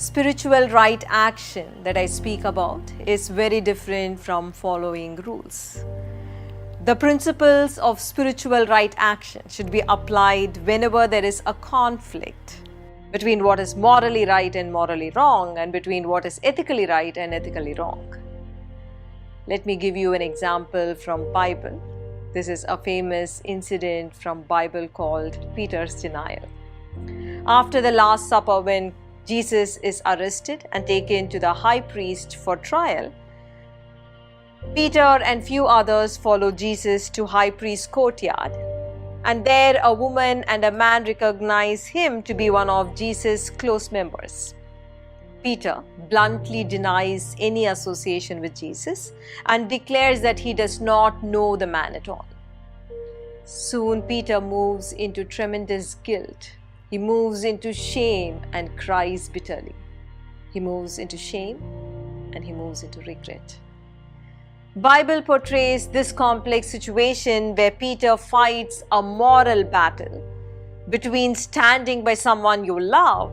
Spiritual right action that I speak about is very different from following rules. The principles of spiritual right action should be applied whenever there is a conflict between what is morally right and morally wrong, and between what is ethically right and ethically wrong. Let me give you an example from Bible. This is a famous incident from Bible called Peter's denial. After the Last Supper, when Jesus is arrested and taken to the high priest for trial, Peter and few others follow Jesus to high priest's courtyard, and there a woman and a man recognize him to be one of Jesus' close members. Peter bluntly denies any association with Jesus and declares that he does not know the man at all. Soon Peter moves into tremendous guilt. He moves into shame and cries bitterly. He moves into shame and he moves into regret. Bible portrays this complex situation where Peter fights a moral battle between standing by someone you love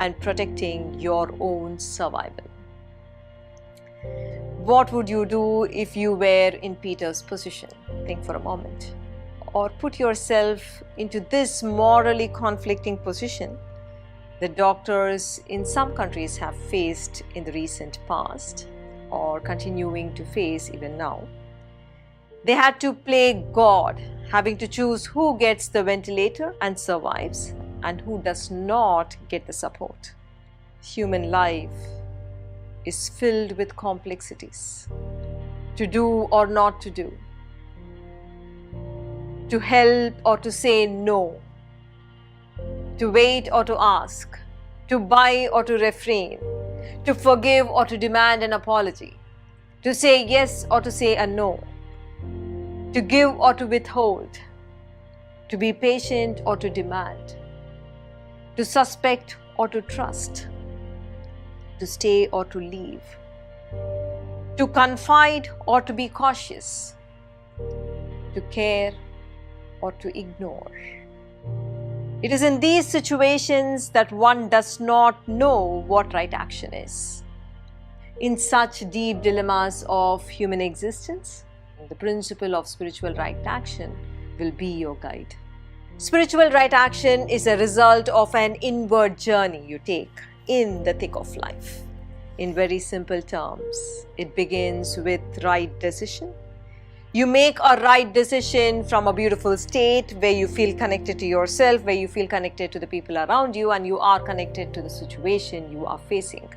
and protecting your own survival. What would you do if you were in Peter's position? Think for a moment. Or put yourself into this morally conflicting position that doctors in some countries have faced in the recent past or continuing to face even now. They had to play God, having to choose who gets the ventilator and survives and who does not get the support. Human life is filled with complexities. To do or not to do. To help or to say no, to wait or to ask, to buy or to refrain, to forgive or to demand an apology, to say yes or to say a no, to give or to withhold, to be patient or to demand, to suspect or to trust, to stay or to leave, to confide or to be cautious, to care or to ignore. It is in these situations that one does not know what right action is. In such deep dilemmas of human existence, the principle of spiritual right action will be your guide. Spiritual right action is a result of an inward journey you take in the thick of life. In very simple terms, it begins with right decision. You make a right decision from a beautiful state where you feel connected to yourself, where you feel connected to the people around you, and you are connected to the situation you are facing.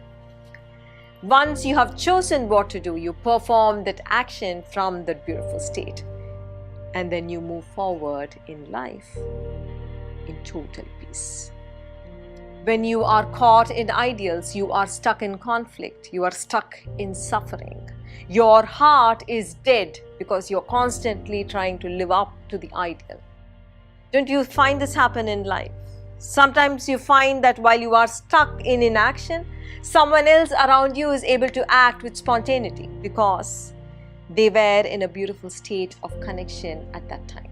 Once you have chosen what to do, you perform that action from that beautiful state. And then you move forward in life in total peace. When you are caught in ideals, you are stuck in conflict, you are stuck in suffering. Your heart is dead because you're constantly trying to live up to the ideal. Don't you find this happen in life? Sometimes you find that while you are stuck in inaction, someone else around you is able to act with spontaneity because they were in a beautiful state of connection at that time.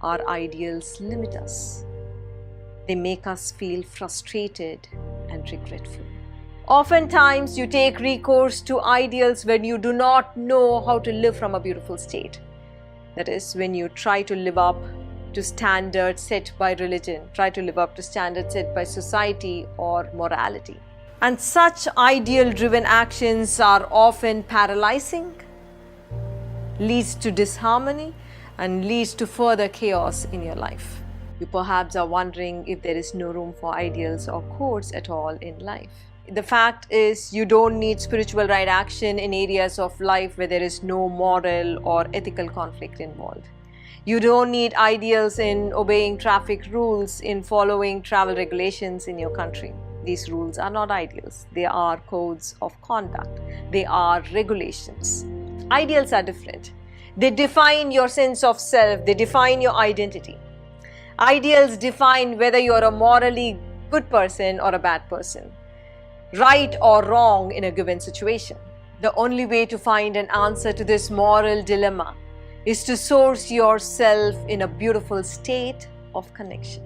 Our ideals limit us. They make us feel frustrated and regretful. Oftentimes, you take recourse to ideals when you do not know how to live from a beautiful state. That is, when you try to live up to standards set by religion, try to live up to standards set by society or morality. And such ideal-driven actions are often paralyzing, leads to disharmony, and leads to further chaos in your life. You perhaps are wondering if there is no room for ideals or codes at all in life. The fact is, you don't need spiritual right action in areas of life where there is no moral or ethical conflict involved. You don't need ideals in obeying traffic rules, in following travel regulations in your country. These rules are not ideals. They are codes of conduct. They are regulations. Ideals are different. They define your sense of self. They define your identity. Ideals define whether you're a morally good person or a bad person, right or wrong in a given situation. The only way to find an answer to this moral dilemma is to source yourself in a beautiful state of connection.